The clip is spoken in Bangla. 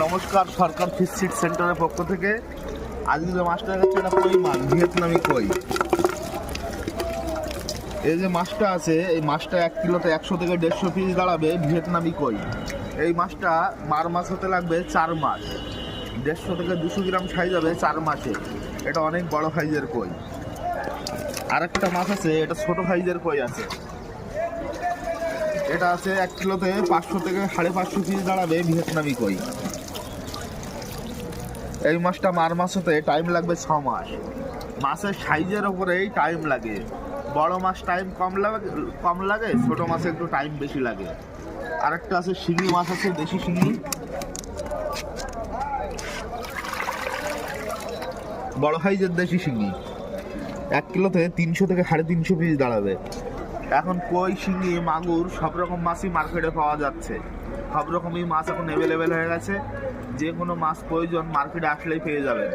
নমস্কার, সরকার ফিশ সিট সেন্টারের পক্ষ থেকে আজকে যে মাছটা দেখাচ্ছে এটা কই মাছ, ভিয়েতনামি কই। এই যে মাছটা আছে, এই মাছটা 1 কিলোতে 100 থেকে 150 পিস দাঁড়াবে ভিয়েতনামি কই। এই মাছটা মার মাছ হতে লাগবে 4 মাস, 150 থেকে 200 গ্রাম সাইজ হবে 4 মাসে। এটা অনেক বড় সাইজের কই। আর একটা মাছ আছে, এটা ছোট সাইজের কই আছে, এটা আছে 1 কিলোতে 500 থেকে 550 পিস দাঁড়াবে ভিয়েতনামি কই। এই মাছটা মার মাছ হতে টাইম লাগবে 6 মাস। মাছের সাইজের ওপরেই টাইম লাগে, বড় মাছ টাইম কম লাগে, ছোট মাছে একটু টাইম বেশি লাগে। আরেকটা আছে শিঙি মাছ আছে, দেশি শিঙি, বড় সাইজের দেশি শিঙি। 1 কিলোতে 300 থেকে 350 পিস দাঁড়াবে। এখন কই, শিঙি, মাগুর সব রকম মাছই মার্কেটে পাওয়া যাচ্ছে। সব রকমই মাছ এখন অ্যাভেলেবেল হয়ে গেছে। যে কোনো মাছ প্রয়োজন মার্কেটে আসলেই পেয়ে যাবেন।